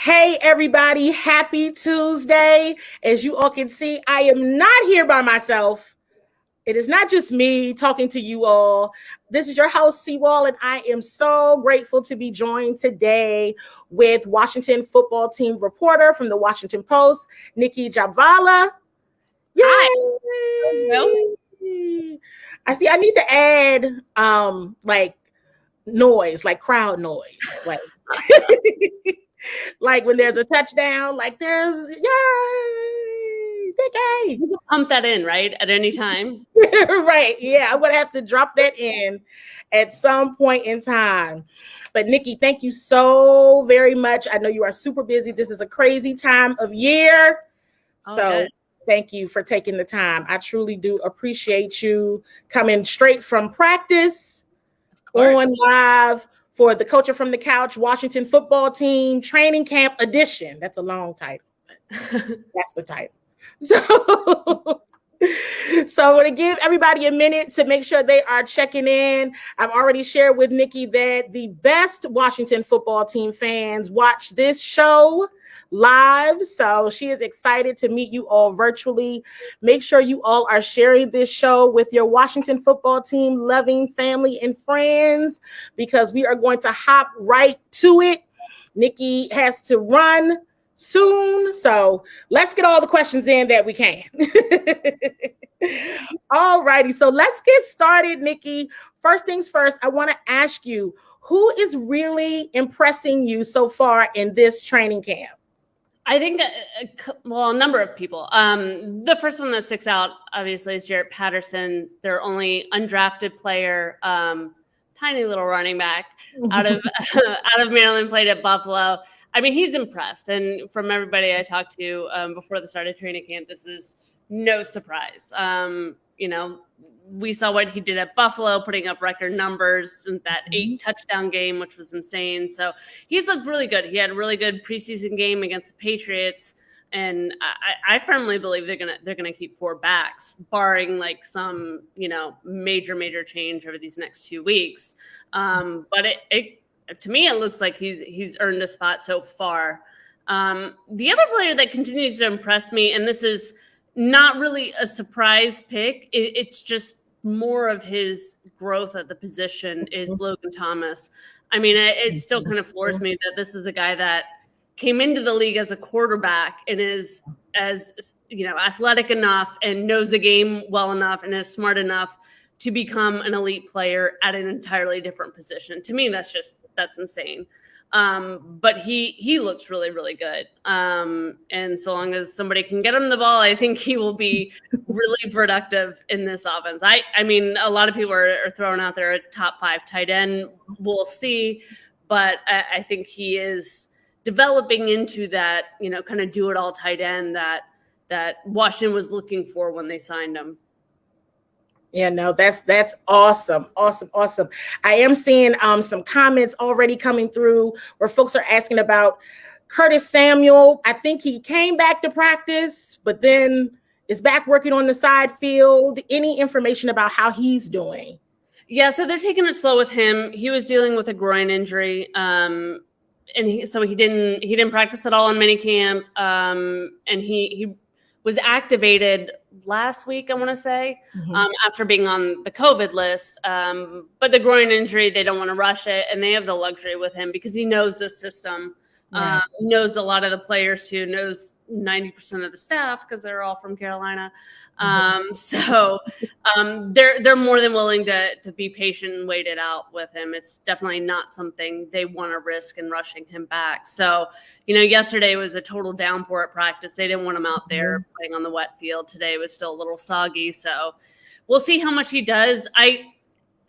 Hey, everybody. Happy Tuesday. As you all can see, I am not here by myself. It is not just me talking to you all. This is your host, CWall, and I am so grateful to be joined today with Washington football team reporter from the Washington Post, Nikki Jabvala. Yay! Hi. I see I need to add like noise, like crowd noise. Like when there's a touchdown, like there's yay, yay. You can pump that in, right? At any time. Right. Yeah, I'm gonna have to drop that in at some point in time. But Nikki, thank you so very much. I know you are super busy. This is a crazy time of year. Thank you for taking the time. I truly do appreciate you coming straight from practice on live for the Coaching from the Couch Washington football team training camp edition. That's a long title. That's the title. So I'm going to give everybody a minute to make sure they are checking in. I've already shared with Nikki that the best Washington football team fans watch this show live. So she is excited to meet you all virtually. Make sure you all are sharing this show with your Washington football team loving family and friends, because we are going to hop right to it. Nikki has to run soon, so let's get all the questions in that we can. All righty, so let's get started, Nikki. First things first, I want to ask you, who is really impressing you so far in this training camp? I think, a number of people. The first one that sticks out, obviously, is Patterson, their only undrafted player, tiny little running back out of Maryland, played at Buffalo. I mean, he's impressed. And from everybody I talked to before the start of training camp, this is no surprise. We saw what he did at Buffalo, putting up record numbers in that 8 touchdown game, which was insane. So he's looked really good. He had a really good preseason game against the Patriots, and I firmly believe they're gonna keep 4 backs, barring like some major change over these next 2 weeks. But to me, it looks like he's earned a spot so far. The other player that continues to impress me, and this is not really a surprise pick, it's just more of his growth at the position, is Logan Thomas. I mean, it still kind of floors me that this is a guy that came into the league as a quarterback and is as athletic enough and knows the game well enough and is smart enough to become an elite player at an entirely different position. To me, that's insane. But he looks really, really good. And so long as somebody can get him the ball, I think he will be really productive in this offense. I mean, a lot of people are throwing out there a top 5 tight end. We'll see. But I think he is developing into that, kind of do it all tight end that Washington was looking for when they signed him. Yeah, no, that's awesome. Awesome. I am seeing some comments already coming through where folks are asking about Curtis Samuel. I think he came back to practice, but then is back working on the side field. Any information about how he's doing? Yeah, so they're taking it slow with him. He was dealing with a groin injury, and he didn't practice at all in minicamp, and he was activated last week, I want to say, after being on the COVID list. But the groin injury, they don't want to rush it, and they have the luxury with him because he knows the system, knows a lot of the players too, knows 90% of the staff because they're all from Carolina. So they're more than willing to be patient and wait it out with him. It's definitely not something they want to risk in rushing him back. So, yesterday was a total downpour at practice. They didn't want him out there playing on the wet field. Today was still a little soggy. So we'll see how much he does.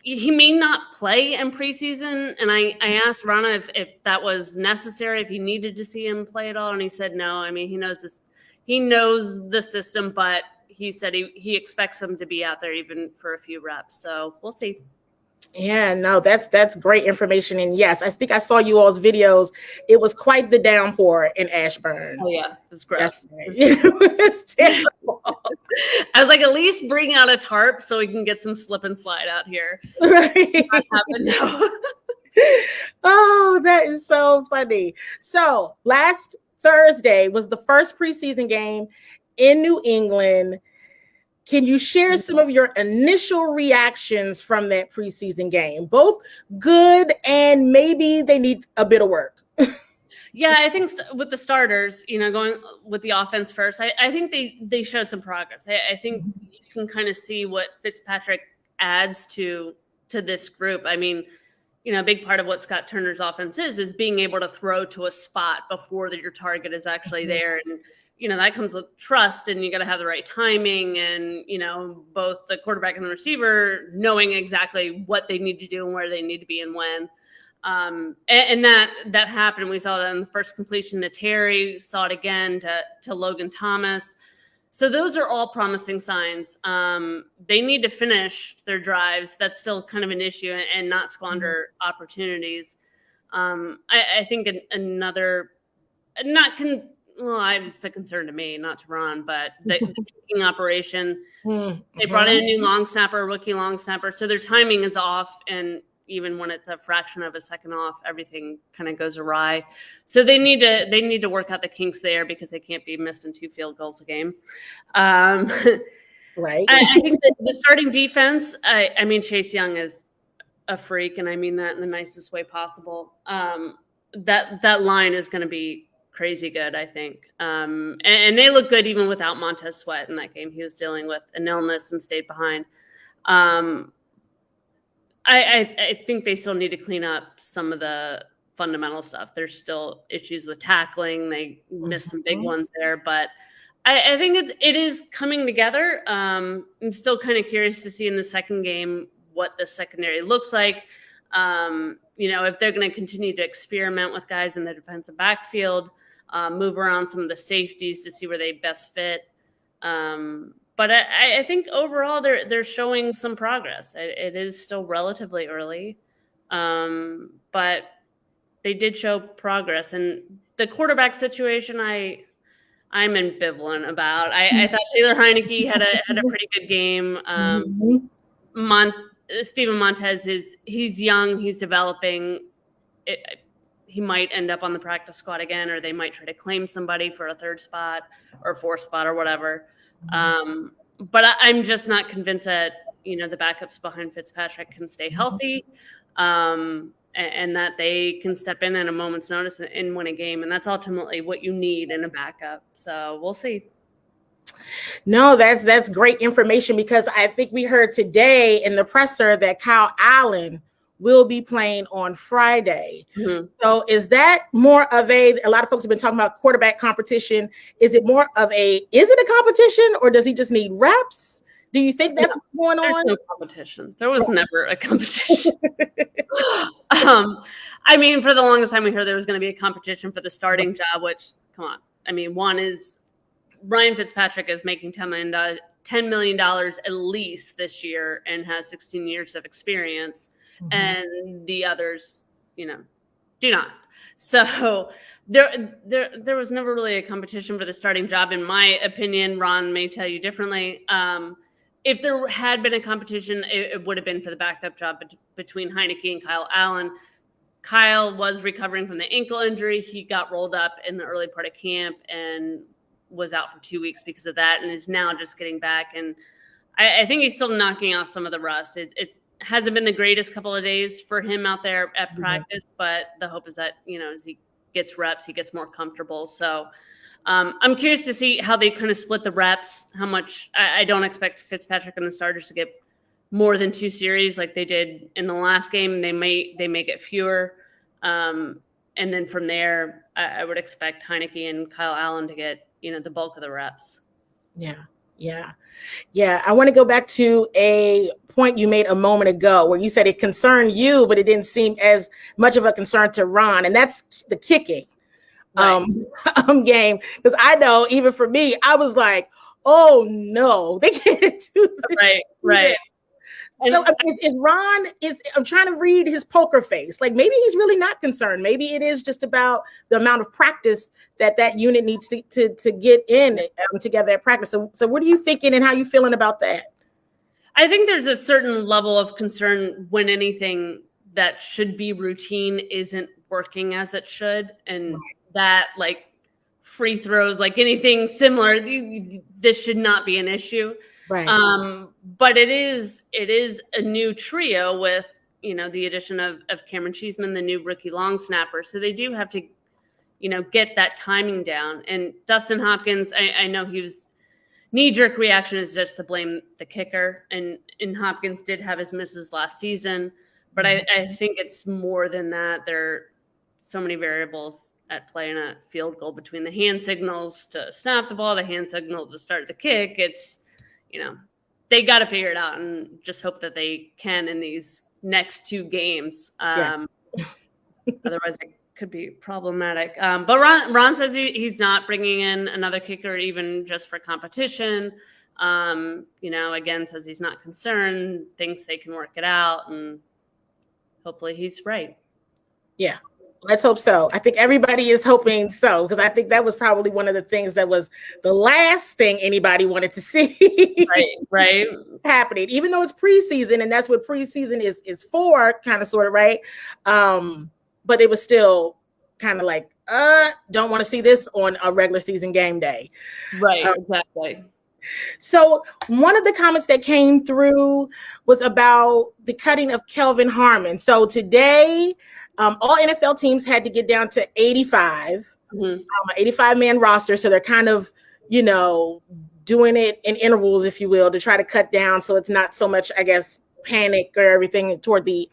He may not play in preseason. And I asked Rana if that was necessary, if he needed to see him play at all. And he said, no. I mean, he knows the system, but he said he expects him to be out there even for a few reps. So we'll see. Yeah, no, that's great information. And yes, I think I saw you all's videos. It was quite the downpour in Ashburn. Oh yeah, it was gross. It was terrible. I was like, at least bring out a tarp so we can get some slip and slide out here. Right. Not happen, no. Oh, that is so funny. So last Thursday was the first preseason game in New England. Can you share some of your initial reactions from that preseason game? Both good and maybe they need a bit of work. Yeah, I think with the starters, going with the offense first, I think they showed some progress. I think you can kind of see what Fitzpatrick adds to this group. I mean, a big part of what Scott Turner's offense is being able to throw to a spot before your target is actually there. And, that comes with trust, and you got to have the right timing and, both the quarterback and the receiver knowing exactly what they need to do and where they need to be and when. And that happened. We saw that in the first completion to Terry, saw it again to Logan Thomas. So those are all promising signs. They need to finish their drives. That's still kind of an issue, and not squander opportunities. I think another, it's a concern to me, not to Ron, but the kicking operation. They brought in a new long snapper, rookie long snapper, so their timing is off, and even when it's a fraction of a second off, everything kind of goes awry. So they need to work out the kinks there, because they can't be missing 2 field goals a game. Right. I think that the starting defense, I mean, Chase Young is a freak, and I mean that in the nicest way possible. That line is going to be crazy good, I think. And they look good even without Montez Sweat in that game. He was dealing with an illness and stayed behind. I think they still need to clean up some of the fundamental stuff. There's still issues with tackling. They missed some big ones there, but I think it is coming together. I'm still kind of curious to see in the second game what the secondary looks like. If they're going to continue to experiment with guys in the defensive backfield, move around some of the safeties to see where they best fit. But I think overall they're showing some progress. It is still relatively early, but they did show progress. And the quarterback situation, I'm ambivalent about. I thought Taylor Heineke had a pretty good game. Steven Montez he's young, he's developing. He might end up on the practice squad again, or they might try to claim somebody for a 3rd spot or 4th spot or whatever. But I'm just not convinced that, the backups behind Fitzpatrick can stay healthy, and that they can step in at a moment's notice and win a game. And that's ultimately what you need in a backup. So we'll see. No, that's great information, because I think we heard today in the presser that Kyle Allen will be playing on Friday. So is that more of a lot of folks have been talking about quarterback competition. Is it a competition, or does he just need reps? Do you think that's what's going on? There's no competition. There was never a competition. I mean, for the longest time we heard there was going to be a competition for the starting job, which, come on. I mean, one is Ryan Fitzpatrick is making $10 million at least this year and has 16 years of experience. And the others, do not. So there was never really a competition for the starting job, in my opinion. Ron may tell you differently. If there had been a competition, it would have been for the backup job between Heineke and Kyle Allen. Kyle was recovering from the ankle injury. He got rolled up in the early part of camp and was out for 2 weeks because of that, and is now just getting back. And I think he's still knocking off some of the rust. It hasn't been the greatest couple of days for him out there at practice, but the hope is that, as he gets reps, he gets more comfortable. So I'm curious to see how they kind of split the reps, how much. I don't expect Fitzpatrick and the starters to get more than 2 series like they did in the last game. They may get fewer. And then from there, I would expect Heineke and Kyle Allen to get, the bulk of the reps. Yeah. I want to go back to a point you made a moment ago where you said it concerned you, but it didn't seem as much of a concern to Ron. And that's the kicking game. Because I know even for me, I was like, oh no, they can't do that. Right. So I'm trying to read his poker face. Like, maybe he's really not concerned. Maybe it is just about the amount of practice that unit needs to get in together at practice. So what are you thinking, and how are you feeling about that? I think there's a certain level of concern when anything that should be routine isn't working as it should, and that like free throws, like anything similar, this should not be an issue. Right. But it is a new trio with, you know, the addition of Cameron Cheeseman, the new rookie long snapper. So they do have to, you know, get that timing down. And Dustin Hopkins, I know he was knee-jerk reaction is just to blame the kicker. And Hopkins did have his misses last season. But I think it's more than that. There are so many variables at play in a field goal, between the hand signals to snap the ball, the hand signal to start the kick. It's, you know, they got to figure it out and just hope that they can in these next 2 games. Otherwise it could be problematic. But Ron says he's not bringing in another kicker, even just for competition. You know, again, says he's not concerned, thinks they can work it out, and hopefully he's right. Yeah. Let's hope so. I think everybody is hoping so, because I think that was probably one of the things that was the last thing anybody wanted to see right happening, even though it's preseason, and that's what preseason is for, kind of sort of, right? But it was still kind of like, don't want to see this on a regular season game day. Right, exactly. So one of the comments that came through was about the cutting of Kelvin Harmon. So today, all NFL teams had to get down to 85, an 85-man roster. So they're kind of, you know, doing it in intervals, if you will, to try to cut down so it's not so much, I guess, panic or everything toward the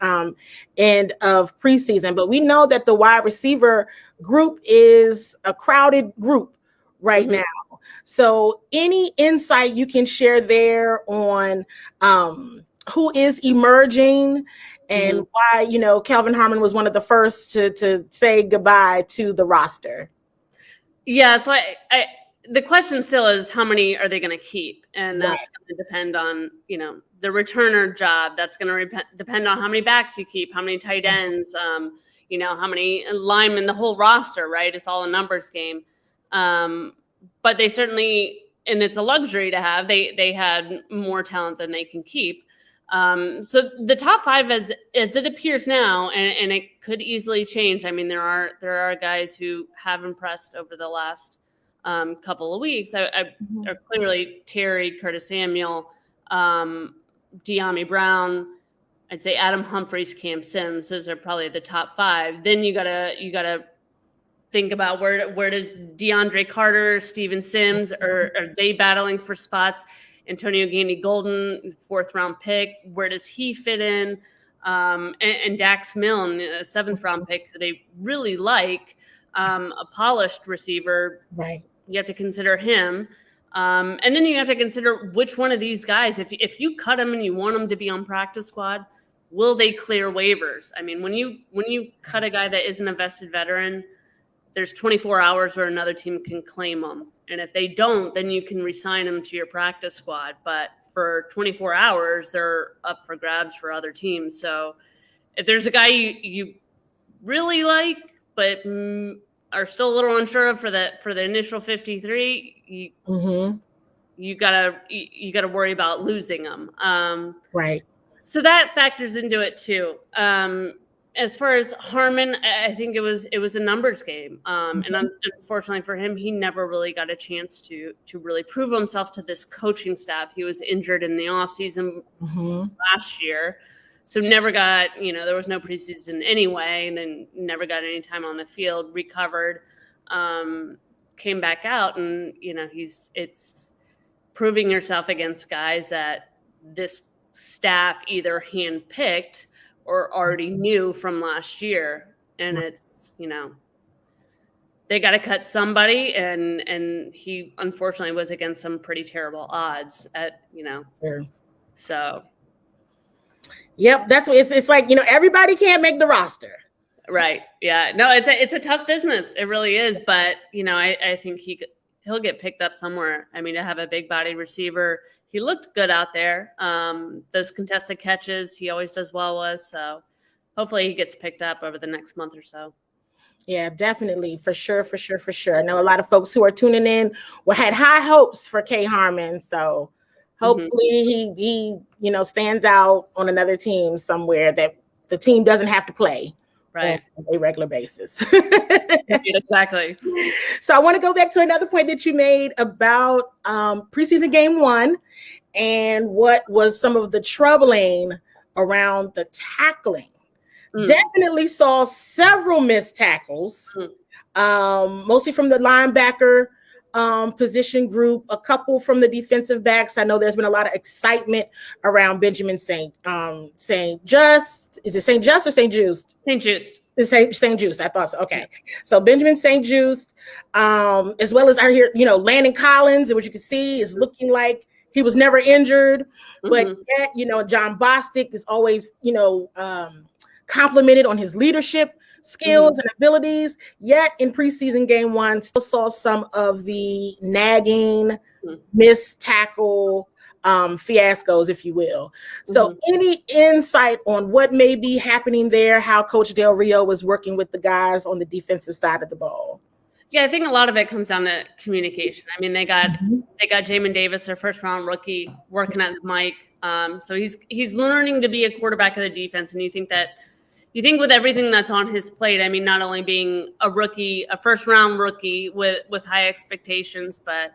end of preseason. But we know that the wide receiver group is a crowded group right now. So any insight you can share there on who is emerging and why, you know, Kelvin Harmon was one of the first to say goodbye to the roster? Yeah, so I the question still is, how many are they going to keep? And that's going to depend on, you know, the returner job. That's going to depend on how many backs you keep, how many tight ends, you know, how many linemen, the whole roster, right? It's all a numbers game. But they certainly, and it's a luxury to have, they had more talent than they can keep. So the top 5 as it appears now, and it could easily change. I mean, there are guys who have impressed over the last couple of weeks. Are clearly Terry, Curtis Samuel, De'Ami Brown. I'd say Adam Humphries, Cam Sims. Those are probably the top 5. Then you gotta think about where does DeAndre Carter, Steven Sims, are they battling for spots? Antonio Gandy-Golden, 4th-round pick, where does he fit in? And Dax Milne, a 7th-round pick, who they really like, a polished receiver. Right. You have to consider him. And then you have to consider which one of these guys, if you cut them and you want them to be on practice squad, will they clear waivers? I mean, when you cut a guy that isn't a vested veteran, there's 24 hours where another team can claim them. And if they don't, then you can re-sign them to your practice squad. But for 24 hours, they're up for grabs for other teams. So if there's a guy you really like, but are still a little unsure of for the initial 53, you gotta worry about losing them. Right. So that factors into it too. As far as Harmon, I think it was a numbers game. And unfortunately for him, he never really got a chance to really prove himself to this coaching staff. He was injured in the offseason last year. So never got, there was no preseason anyway, and then never got any time on the field, recovered, came back out, and, it's proving yourself against guys that this staff either handpicked or already knew from last year. And it's, they got to cut somebody, and he unfortunately was against some pretty terrible odds at, so. Yep. That's what it's like, everybody can't make the roster. Right. Yeah. No, it's a tough business. It really is. But, I think he'll get picked up somewhere. I mean, to have a big body receiver, he looked good out there. Those contested catches, he always does well with. So hopefully he gets picked up over the next month or so. Yeah, definitely. For sure. I know a lot of folks who are tuning in had high hopes for K Harmon. So hopefully he stands out on another team somewhere that the team doesn't have to play right on a regular basis. exactly. So I want to go back to another point that you made about preseason game 1 and what was some of the troubling around the tackling. Definitely saw several missed tackles, mostly from the linebacker position group, a couple from the defensive backs. I know there's been a lot of excitement around Benjamin St. Just. Is it St. Just or St. Just? St. Just. St. Just. I thought so. Okay. So Benjamin St. Just, as well as I hear, Landon Collins, which you can see is looking like he was never injured, but yet, John Bostic is always, complimented on his leadership skills and abilities. Yet in preseason game 1, still saw some of the nagging, missed tackle fiascos, if you will. So any insight on what may be happening there, how Coach Del Rio was working with the guys on the defensive side of the ball? Yeah, I think a lot of it comes down to communication. I mean, they got Jamin Davis, their first round rookie, working at the mic. So he's learning to be a quarterback of the defense. And you think with everything that's on his plate, I mean, not only being a rookie, a first round rookie with high expectations, but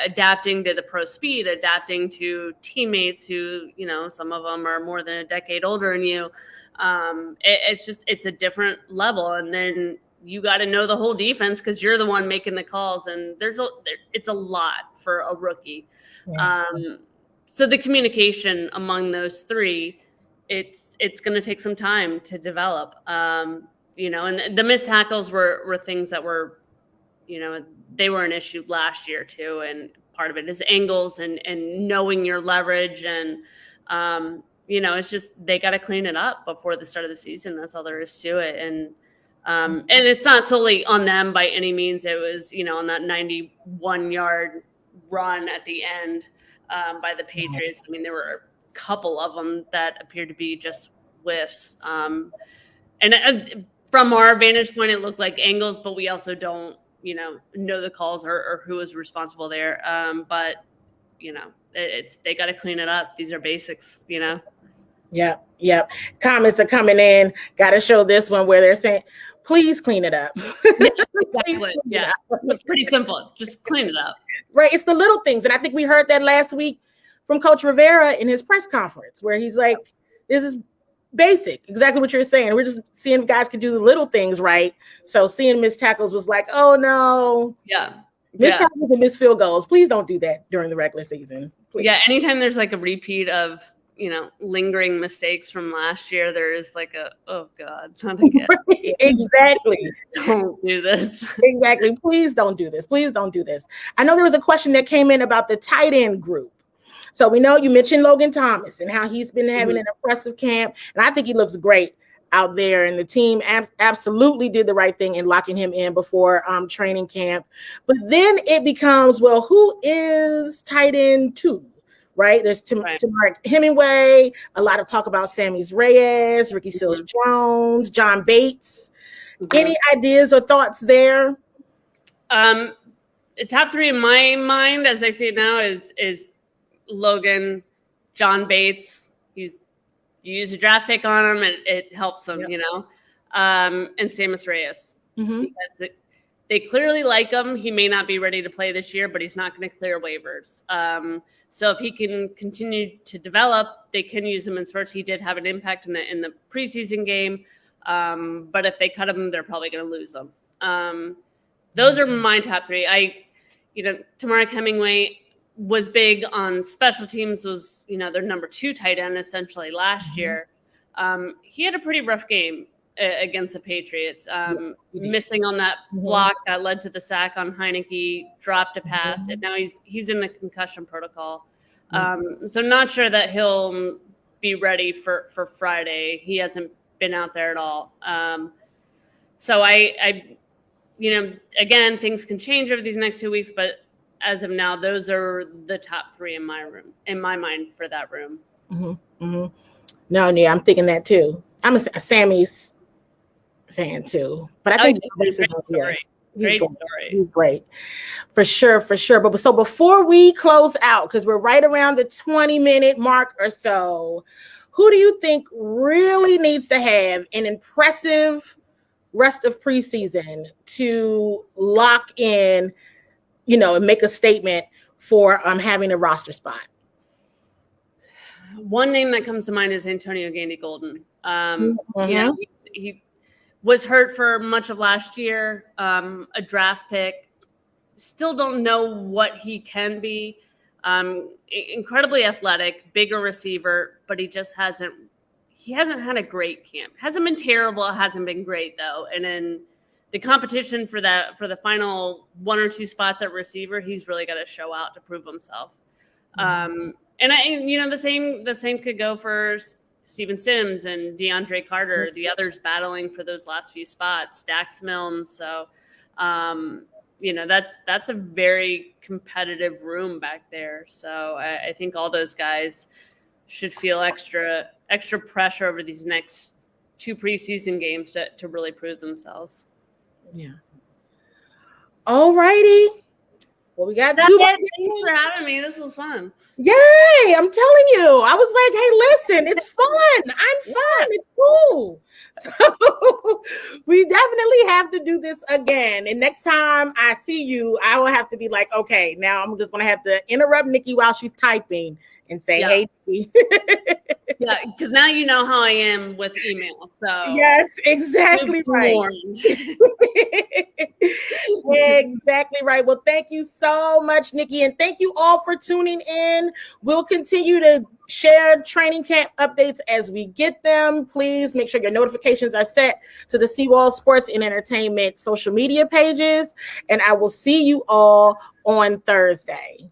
adapting to the pro speed, adapting to teammates who, some of them are more than a decade older than you. It's a different level. And then you got to know the whole defense because you're the one making the calls. And it's a lot for a rookie. Yeah. So the communication among those three, it's going to take some time to develop, and the missed tackles were things that were, they were an issue last year too. And part of it is angles and knowing your leverage. And, it's just, they got to clean it up before the start of the season. That's all there is to it. And it's not solely on them by any means. It was, on that 91-yard run at the end by the Patriots. I mean, there were a couple of them that appeared to be just whiffs. And from our vantage point, it looked like angles, but we also don't, know the calls or who was responsible there. But, they got to clean it up. These are basics, Yeah. Comments are coming in. Got to show this one where they're saying, please clean it up. Exactly. Yeah. It's pretty simple. Just clean it up. Right. It's the little things. And I think we heard that last week from Coach Rivera in his press conference where he's like, this is basic. Exactly what you're saying. We're just seeing if guys can do the little things right. So seeing missed tackles was like, oh no. Yeah. Missed tackles and missed field goals. Please don't do that during the regular season. Please. Yeah. Anytime there's like a repeat of, lingering mistakes from last year, there is like oh God, not again. Exactly. Don't do this. Exactly. Please don't do this. Please don't do this. I know there was a question that came in about the tight end group. So we know you mentioned Logan Thomas and how he's been having an impressive camp. And I think he looks great out there. And the team absolutely did the right thing in locking him in before training camp. But then it becomes, well, who is tight end 2? Right? There's Mark Hemingway, a lot of talk about Sammy's Reyes, Ricky Seals-Jones, John Bates. Any ideas or thoughts there? Top 3 in my mind, as I see it now, is Logan, John Bates. You use a draft pick on him, and it helps him, and Sammy's Reyes. Because they clearly like him. He may not be ready to play this year, but he's not going to clear waivers. So if he can continue to develop, they can use him in spurts. He did have an impact in the preseason game. But if they cut him, they're probably going to lose him. Those are my top 3. Tamark Hemingway was big on special teams, was, their number 2 tight end essentially last year. He had a pretty rough game against the Patriots, missing on that block that led to the sack on Heineke, dropped a pass, and now he's in the concussion protocol. So not sure that he'll be ready for Friday. He hasn't been out there at all. So I again, things can change over these next 2 weeks, but as of now, those are the top 3 in my mind for that room. No, yeah, I'm thinking that too. I'm a Sammy's fan too, but I think great story. He's great for sure. But so before we close out, because we're right around the 20-minute mark or so, who do you think really needs to have an impressive rest of preseason to lock in, and make a statement for having a roster spot? One name that comes to mind is Antonio Gandy-Golden. Mm-hmm. He was hurt for much of last year, a draft pick. Still don't know what he can be. Incredibly athletic, bigger receiver, but he just hasn't had a great camp. Hasn't been terrible, hasn't been great though. And in the competition for the final 1 or 2 spots at receiver, he's really got to show out to prove himself. And the same could go for Steven Sims and DeAndre Carter, the others battling for those last few spots, Dax Milne. So, that's a very competitive room back there. So I think all those guys should feel extra pressure over these next 2 preseason games to really prove themselves. Yeah. All righty. Well, we got 2 Thanks for having me. This was fun. Yay! I'm telling you. I was like, hey, listen, it's fun. I'm fun. It's cool. So we definitely have to do this again. And next time I see you, I will have to be like, okay, now I'm just going to have to interrupt Nikki while she's typing and say, hey, Nikki. Yeah, because now you know how I am with email. So yes, exactly right. Exactly right. Well, thank you so much, Nikki, and thank you all for tuning in. We'll continue to share training camp updates as we get them. Please make sure your notifications are set to the CWall Sports and Entertainment social media pages, and I will see you all on Thursday.